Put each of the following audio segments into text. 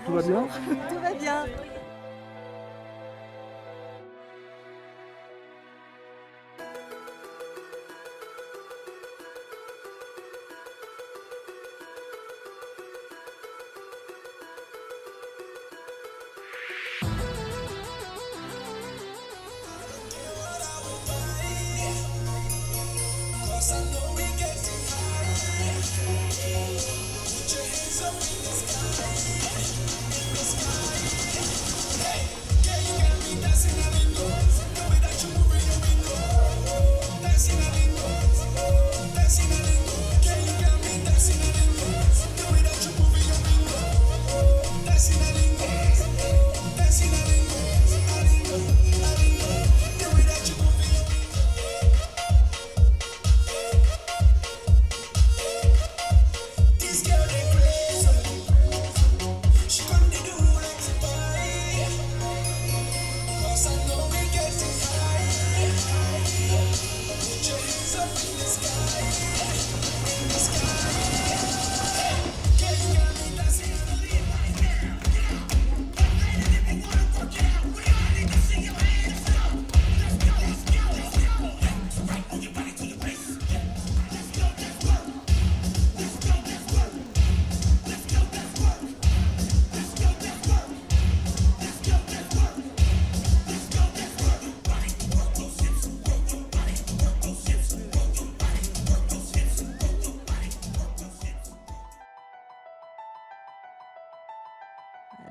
tout va bien? Tout va bien.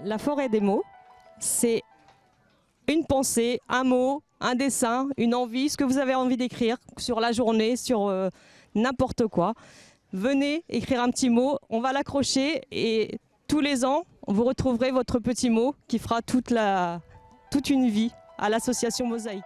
La forêt des mots, c'est une pensée, un mot, un dessin, une envie, ce que vous avez envie d'écrire sur la journée, sur n'importe quoi. Venez écrire un petit mot, on va l'accrocher et tous les ans, vous retrouverez votre petit mot qui fera toute une vie à l'association Mosaïque.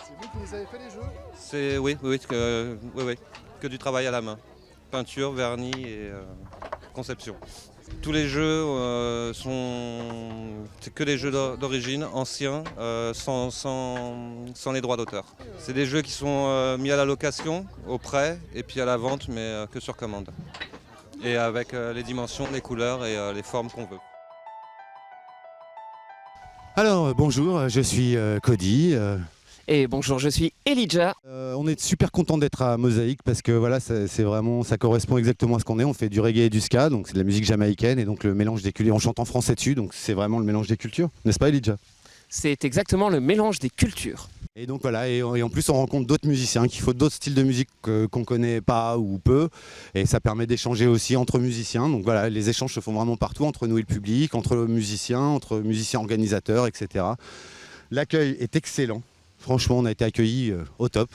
C'est vous qui les avez fait les jeux? Oui, que du travail à la main. Peinture, vernis et conception. Tous les jeux c'est que des jeux d'origine, anciens, sans les droits d'auteur. C'est des jeux qui sont mis à la location, au prêt et puis à la vente, mais que sur commande. Et avec les dimensions, les couleurs et les formes qu'on veut. Alors bonjour, je suis Cody. Et bonjour, je suis Elijah. On est super content d'être à Mosaïque parce que voilà, c'est vraiment, ça correspond exactement à ce qu'on est. On fait du reggae et du ska, donc c'est de la musique jamaïcaine et donc le mélange des cultures. On chante en français dessus, donc c'est vraiment le mélange des cultures, n'est-ce pas Elijah? C'est exactement le mélange des cultures. Et donc voilà, et en plus on rencontre d'autres musiciens qui font d'autres styles de musique qu'on connaît pas ou peu, et ça permet d'échanger aussi entre musiciens. Donc voilà, les échanges se font vraiment partout, entre nous et le public, entre musiciens organisateurs, etc. L'accueil est excellent. Franchement, on a été accueillis au top.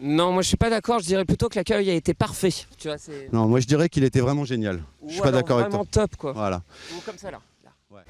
Non, moi je suis pas d'accord, je dirais plutôt que l'accueil a été parfait. Tu vois, non, moi je dirais qu'il était vraiment génial. Je suis pas d'accord avec toi. Vraiment top quoi. Voilà. Ou comme ça là. Ouais.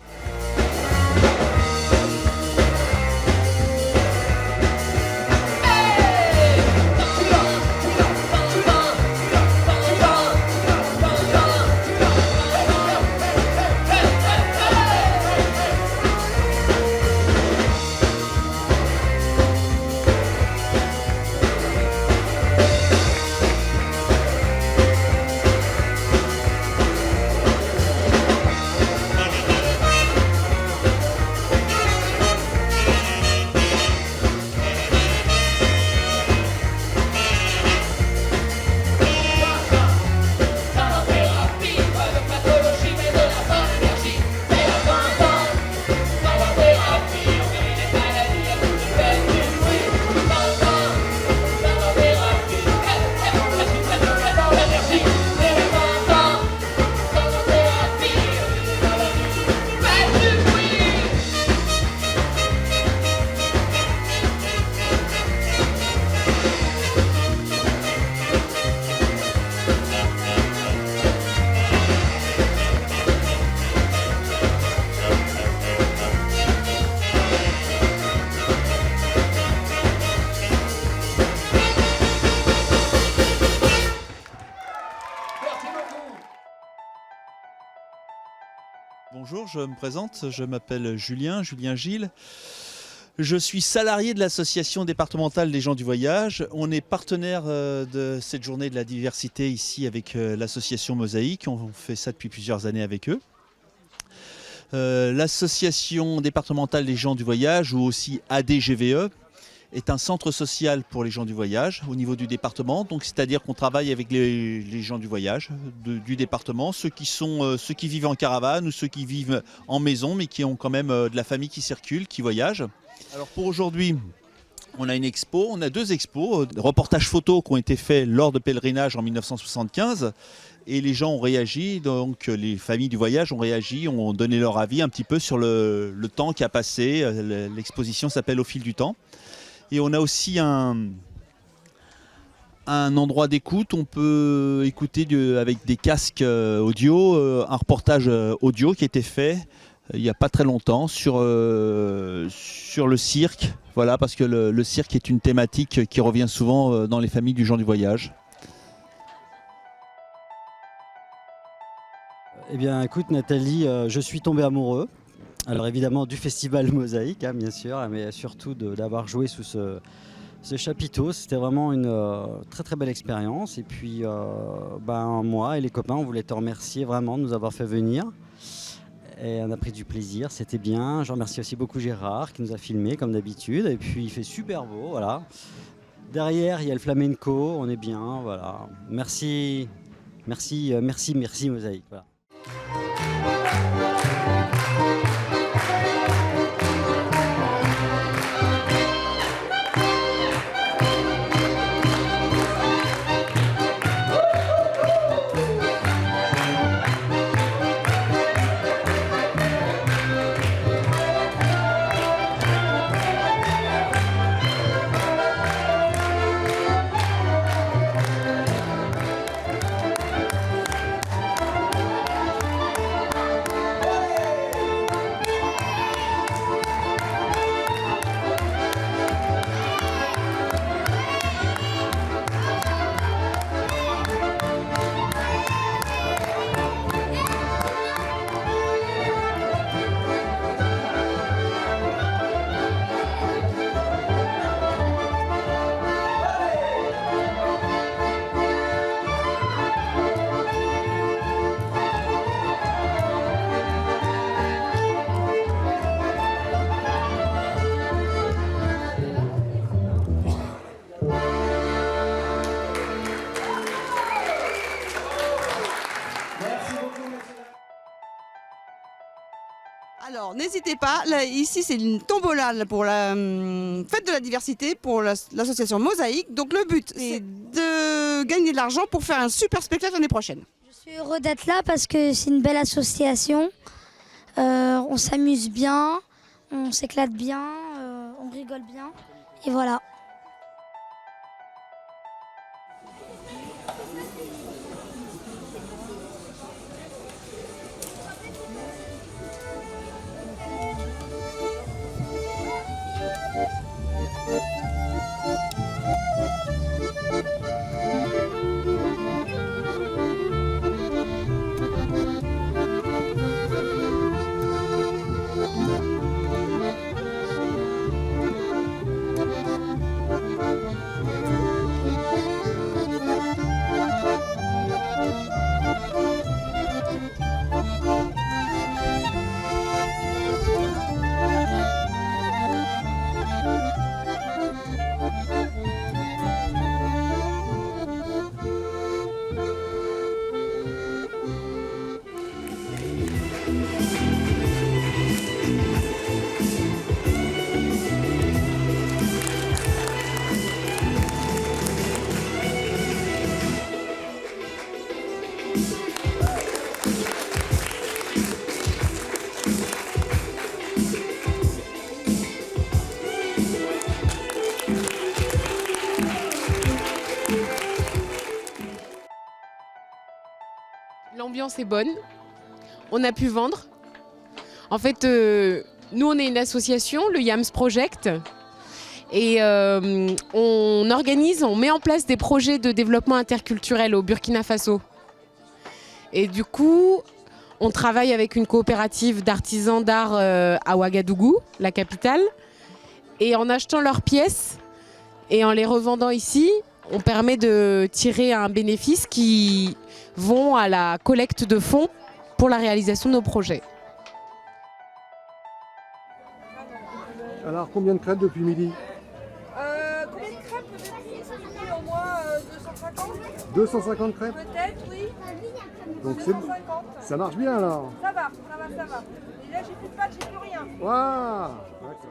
Bonjour, je me présente, je m'appelle Julien Gilles. Je suis salarié de l'association départementale des gens du voyage. On est partenaire de cette journée de la diversité ici avec l'association Mosaïque. On fait ça depuis plusieurs années avec eux. L'association départementale des gens du voyage, ou aussi ADGVE, est un centre social pour les gens du voyage au niveau du département. Donc, c'est-à-dire qu'on travaille avec les gens du voyage du département, ceux qui vivent en caravane ou ceux qui vivent en maison, mais qui ont quand même de la famille qui circule, qui voyage. Alors pour aujourd'hui, on a une expo, on a 2 expos, des reportages photos qui ont été faits lors de pèlerinage en 1975. Et les gens ont réagi, donc les familles du voyage ont réagi, ont donné leur avis un petit peu sur le temps qui a passé. L'exposition s'appelle Au fil du temps. Et on a aussi un endroit d'écoute. On peut écouter avec des casques audio, un reportage audio qui a été fait il n'y a pas très longtemps sur le cirque. Voilà, parce que le cirque est une thématique qui revient souvent dans les familles du gens du voyage. Eh bien, écoute Nathalie, je suis tombé amoureux. Alors évidemment du festival Mosaïque, hein, bien sûr, mais surtout d'avoir joué sous ce chapiteau. C'était vraiment une très très belle expérience. Et puis moi et les copains, on voulait te remercier vraiment de nous avoir fait venir. Et on a pris du plaisir, c'était bien. Je remercie aussi beaucoup Gérard qui nous a filmé comme d'habitude. Et puis il fait super beau, voilà. Derrière, il y a le flamenco, on est bien, voilà. Merci Mosaïque. Voilà. Alors n'hésitez pas, là, ici c'est une tombola pour la fête de la diversité pour l'association Mosaïque. Donc le but c'est de gagner de l'argent pour faire un super spectacle l'année prochaine. Je suis heureux d'être là parce que c'est une belle association. On s'amuse bien, on s'éclate bien, on rigole bien et voilà. L'ambiance est bonne, on a pu vendre. En fait, nous on est une association, le YAMS Project, et on met en place des projets de développement interculturel au Burkina Faso. Et du coup, On travaille avec une coopérative d'artisans d'art à Ouagadougou, la capitale. Et en achetant leurs pièces et en les revendant ici, on permet de tirer un bénéfice qui vont à la collecte de fonds pour la réalisation de nos projets. Alors, combien de crêpes depuis midi? Combien de crêpes depuis au moins 250? 250 crêpes? Peut-être, oui. Donc 250. ça marche bien alors. Ça va. Et là, j'ai plus de pâtes, j'ai plus rien. Waouh! D'accord.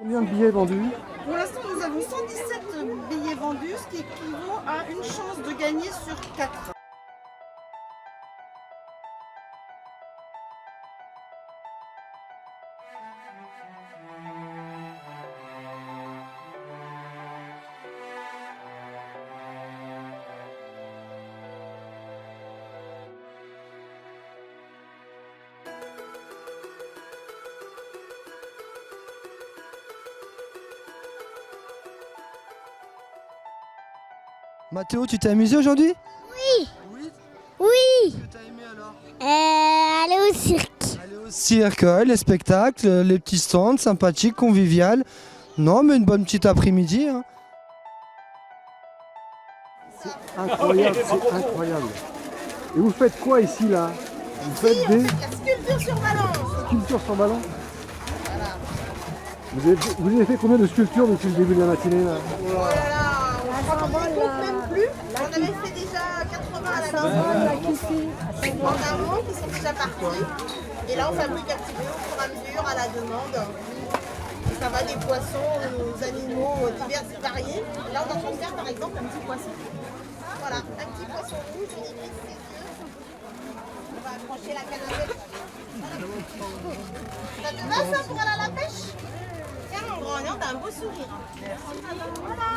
Combien de billets vendus? Pour l'instant, nous avons 117 billets vendus, ce qui équivaut à une chance de gagner sur 4. Mathéo, tu t'es amusé aujourd'hui? Oui. Oui. Qu'est-ce que t'as aimé alors? Aller au cirque. Aller au cirque, les spectacles, les petits stands sympathiques, conviviales. Non, mais une bonne petite après-midi. Hein. Incroyable, c'est incroyable. Et vous faites quoi ici là? Vous faites des Sculpture sur ballon. sculptures sur ballon? Vous avez fait combien de sculptures depuis le début de la matinée là? Oh là là, on ne compte même plus. On avait fait déjà 80 à la maison. En amont qui sont déjà partis. Et là, on fabrique un petit peu au fur et à mesure à la demande. Et ça va des poissons aux animaux divers et variés. Et là, on est en train de faire par exemple un petit poisson. Voilà, un petit poisson rouge, il écrit ses yeux. On va accrocher la canne à pêche. Ça te va ça pour aller à la pêche? Tiens mon grand, t'as un beau sourire. Voilà.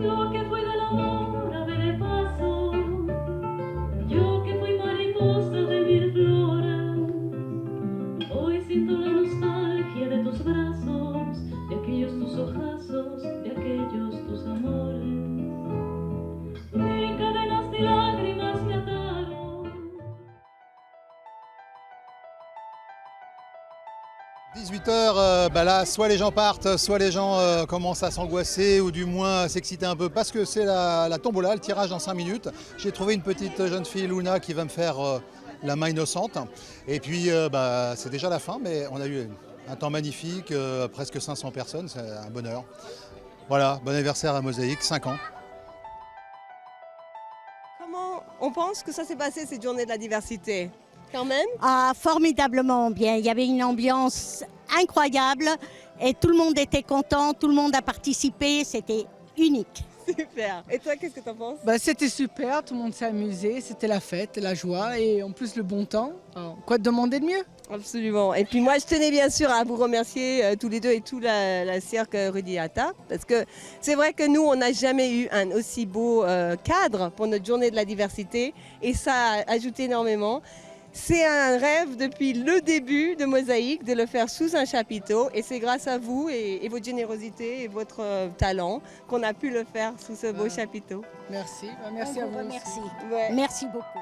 Yo que fui de la hora de paso, yo que fui mariposa de mil flores, hoy siento la nostalgia de tus brazos, de aquellos tus ojazos, de aquellos tus amores. Mil cadenas de lágrimas me ataron. 18h, là, soit les gens partent, soit les gens commencent à s'angoisser ou du moins à s'exciter un peu parce que c'est la tombola, le tirage dans 5 minutes. J'ai trouvé une petite jeune fille, Luna, qui va me faire la main innocente. Et puis, c'est déjà la fin, mais on a eu un temps magnifique, presque 500 personnes, c'est un bonheur. Voilà, bon anniversaire à Mosaïque, 5 ans. Comment on pense que ça s'est passé cette journée de la diversité? Quand même? Ah, formidablement bien. Il y avait une ambiance incroyable et tout le monde était content, tout le monde a participé, c'était unique. Super. Et toi, qu'est-ce que tu en penses? C'était super, tout le monde s'est amusé, c'était la fête, la joie et en plus le bon temps. Alors, quoi te demander de mieux? Absolument. Et puis moi, je tenais bien sûr à vous remercier tous les deux et tout la cirque Rudiata, parce que c'est vrai que nous, on n'a jamais eu un aussi beau cadre pour notre journée de la diversité et ça a ajouté énormément. C'est un rêve depuis le début de Mosaïque de le faire sous un chapiteau et c'est grâce à vous et votre générosité et votre talent qu'on a pu le faire sous ce beau chapiteau. Merci, merci à vous. Merci. Merci beaucoup.